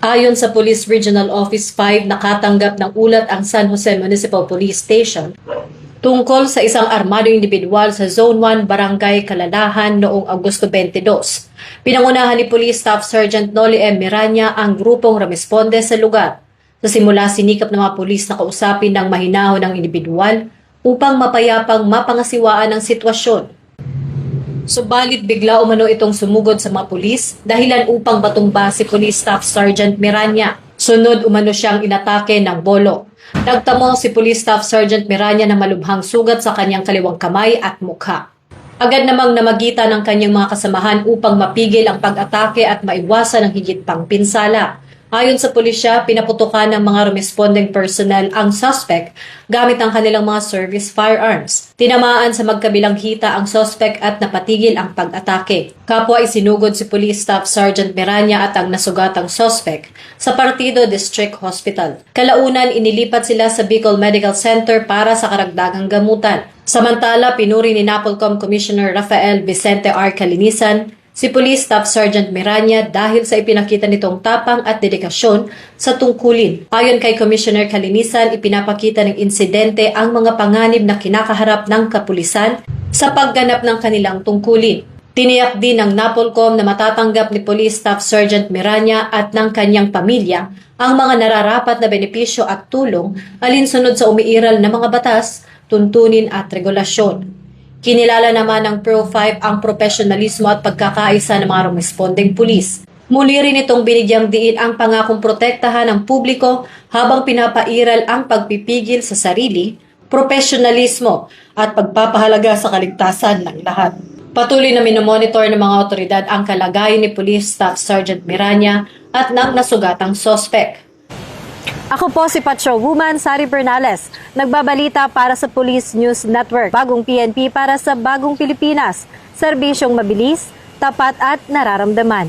Ayon sa Police Regional Office 5, nakatanggap ng ulat ang San Jose Municipal Police Station tungkol sa isang armadong individual sa Zone 1, Barangay Kalalahan noong Agosto 22. Pinangunahan ni Police Staff Sergeant Noli M. Miranya ang grupong responde sa lugar. Sa simula, sinikap ng mga pulis na kausapin ng mahinahon ng individual upang mapayapang mapangasiwaan ang sitwasyon. Subalit bigla umano itong sumugod sa mga pulis dahilan upang matumba si Police Staff Sergeant Miranya. Sunod umano siyang inatake ng bolo. Nagtamo si Police Staff Sergeant Miranya na malubhang sugat sa kanyang kaliwang kamay at mukha. Agad namang namagitan ng kanyang mga kasamahan upang mapigil ang pag-atake at maiwasan ang higit pang pinsala. Ayon sa pulisya, pinaputukan ng mga responding personnel ang suspect gamit ang kanilang mga service firearms. Tinamaan sa magkabilang hita ang suspect at napatigil ang pag-atake. Kapwa isinugod si Police Staff Sergeant Miranya at ang nasugatang suspect sa Partido District Hospital. Kalaunan, inilipat sila sa Bicol Medical Center para sa karagdagang gamutan. Samantala, pinuri ni NAPOLCOM Commissioner Rafael Vicente R. Calinisan si Police Staff Sergeant Miranya dahil sa ipinakita nitong tapang at dedikasyon sa tungkulin. Ayon kay Commissioner Calinisan, ipinapakita ng insidente ang mga panganib na kinakaharap ng kapulisan sa pagganap ng kanilang tungkulin. Tiniyak din ng NAPOLCOM na matatanggap ni Police Staff Sergeant Miranya at ng kanyang pamilya ang mga nararapat na benepisyo at tulong alinsunod sa umiiral na mga batas, tuntunin at regulasyon. Kinilala naman ng Pro 5 ang profesionalismo at pagkakaisa ng mga responding pulis. Muli rin itong binigyang diin ang pangakong protektahan ng publiko habang pinapairal ang pagpipigil sa sarili, profesionalismo at pagpapahalaga sa kaligtasan ng lahat. Patuloy na minomonitor ng mga otoridad ang kalagayan ni Police Staff Sergeant Miranya at ng nasugatang sospek. Ako po si Patrol Woman Sari Bernales, nagbabalita para sa Police News Network. Bagong PNP para sa Bagong Pilipinas, serbisyong mabilis, tapat at nararamdaman.